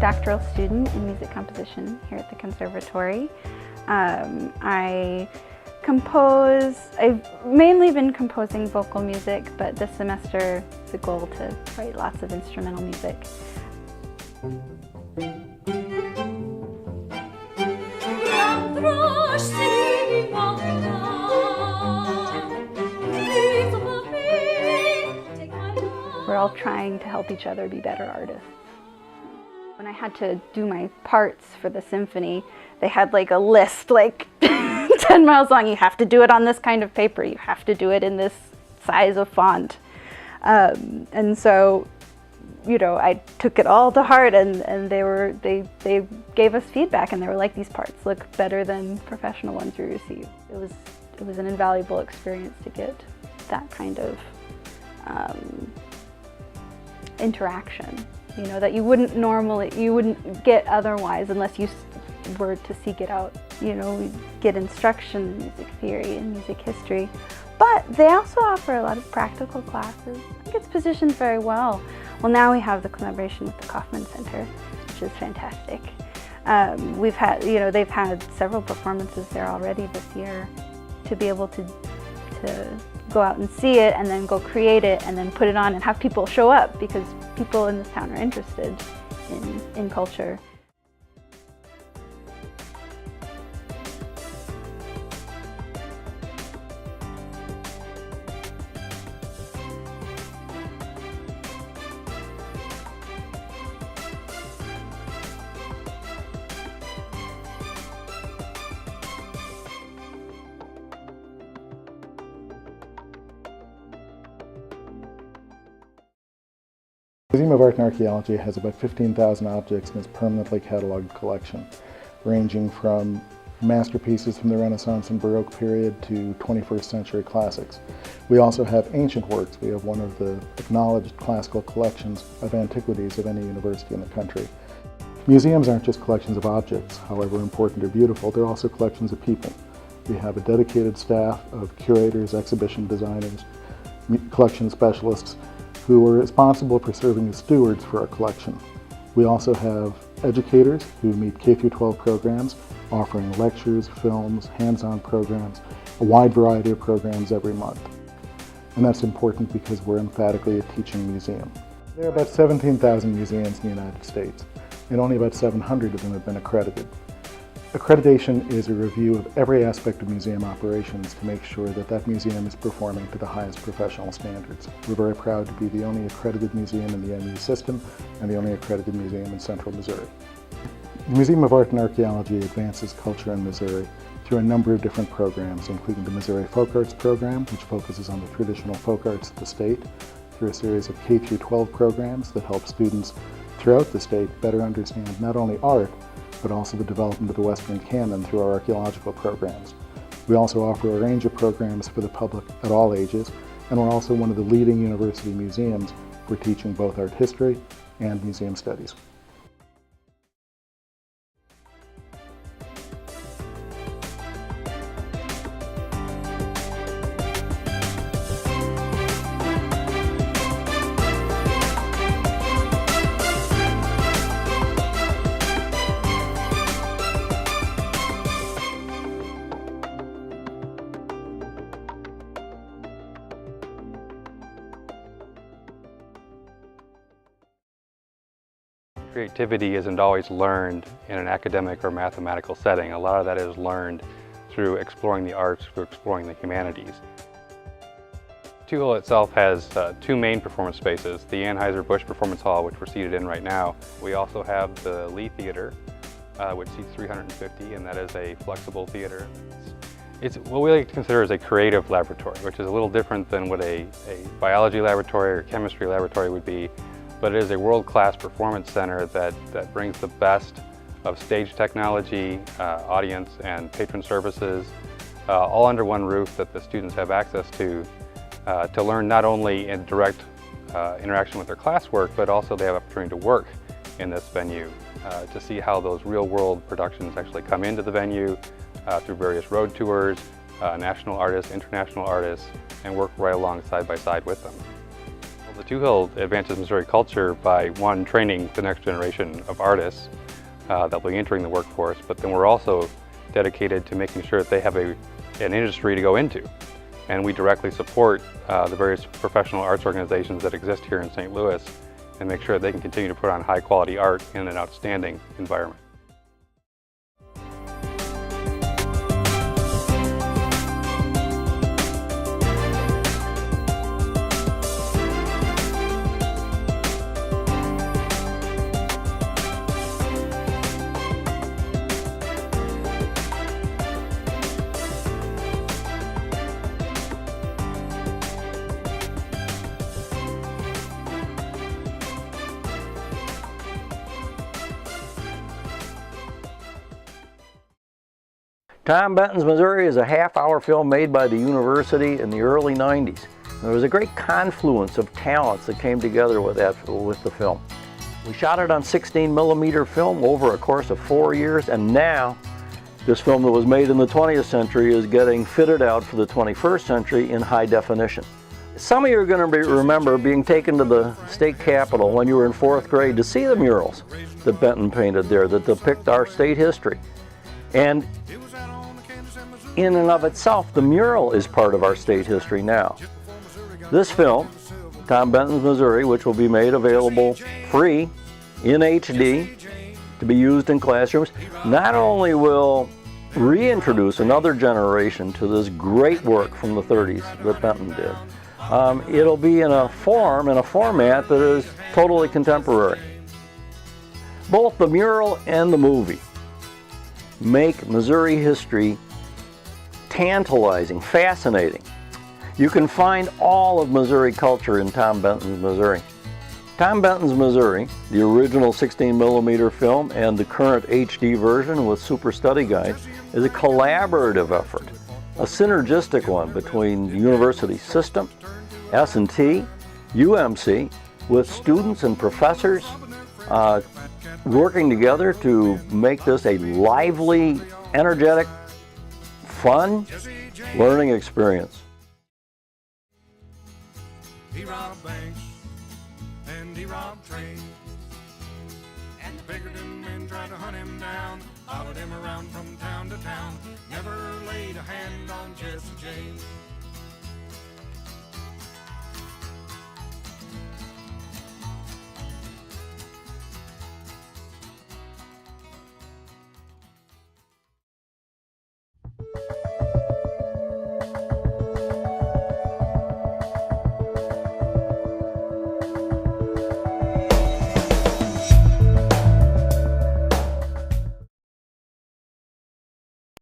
doctoral student in music composition here at the Conservatory. I've mainly been composing vocal music, but this semester it's a goal to write lots of instrumental music. We're all trying to help each other be better artists. When I had to do my parts for the symphony, they had like a list, like 10 miles long. You have to do it on this kind of paper. You have to do it in this size of font. And so, you know, I took it all to heart, and they gave us feedback, and they were like, these parts look better than professional ones we received. It was an invaluable experience to get that kind of interaction, you know, that you wouldn't get otherwise unless you were to seek it out. You know, we get instruction in music theory and music history, but they also offer a lot of practical classes. I think it's positioned very well. Well, now we have the collaboration with the Kaufman Center, which is fantastic. We've had, you know, they've had several performances there already this year. To be able to go out and see it and then go create it and then put it on and have people show up, because people in this town are interested in culture. The Museum of Art and Archaeology has about 15,000 objects in its permanently cataloged collection, ranging from masterpieces from the Renaissance and Baroque period to 21st century classics. We also have ancient works. We have one of the acknowledged classical collections of antiquities of any university in the country. Museums aren't just collections of objects, however important or beautiful, they're also collections of people. We have a dedicated staff of curators, exhibition designers, collection specialists, who are responsible for serving as stewards for our collection. We also have educators who meet K-12 programs, offering lectures, films, hands-on programs, a wide variety of programs every month. And that's important because we're emphatically a teaching museum. There are about 17,000 museums in the United States, and only about 700 of them have been accredited. Accreditation is a review of every aspect of museum operations to make sure that that museum is performing to the highest professional standards. We're very proud to be the only accredited museum in the MU system and the only accredited museum in central Missouri. The Museum of Art and Archaeology advances culture in Missouri through a number of different programs, including the Missouri Folk Arts Program, which focuses on the traditional folk arts of the state, through a series of K-12 programs that help students throughout the state better understand not only art, but also the development of the Western canon through our archaeological programs. We also offer a range of programs for the public at all ages, and we're also one of the leading university museums for teaching both art history and museum studies. Creativity isn't always learned in an academic or mathematical setting. A lot of that is learned through exploring the arts, through exploring the humanities. TwoHills itself has two main performance spaces, the Anheuser-Busch Performance Hall, which we're seated in right now. We also have the Lee Theater, which seats 350, and that is a flexible theater. It's what we like to consider as a creative laboratory, which is a little different than what a biology laboratory or chemistry laboratory would be. But it is a world-class performance center that brings the best of stage technology, audience and patron services, all under one roof that the students have access to learn not only in direct interaction with their classwork, but also they have opportunity to work in this venue, to see how those real-world productions actually come into the venue through various road tours, national artists, international artists, and work right along side by side with them. The TwoHills advances Missouri culture by, one, training the next generation of artists that will be entering the workforce, but then we're also dedicated to making sure that they have an industry to go into. And we directly support the various professional arts organizations that exist here in St. Louis and make sure they can continue to put on high quality art in an outstanding environment. Bentons Missouri is a half-hour film made by the university in the early 90s. There was a great confluence of talents that came together with the film. We shot it on 16mm film over a course of 4 years, and now this film that was made in the 20th century is getting fitted out for the 21st century in high definition. Some of you are going to remember being taken to the state capitol when you were in 4th grade to see the murals that Benton painted there that depict our state history. And in and of itself, the mural is part of our state history now. This film, Bentons Missouri, which will be made available free in HD to be used in classrooms, not only will reintroduce another generation to this great work from the 30s that Benton did, it'll be in a format that is totally contemporary. Both the mural and the movie make Missouri history tantalizing, fascinating. You can find all of Missouri culture in Bentons Missouri. Bentons Missouri, the original 16mm film and the current HD version with Super Study Guide, is a collaborative effort, a synergistic one between the university system, S&T, UMC, with students and professors working together to make this a lively, energetic, fun learning experience. He robbed banks and he robbed trains, and the Pinkerton men tried to hunt him down, followed him around from town to town, never laid a hand on Jesse James.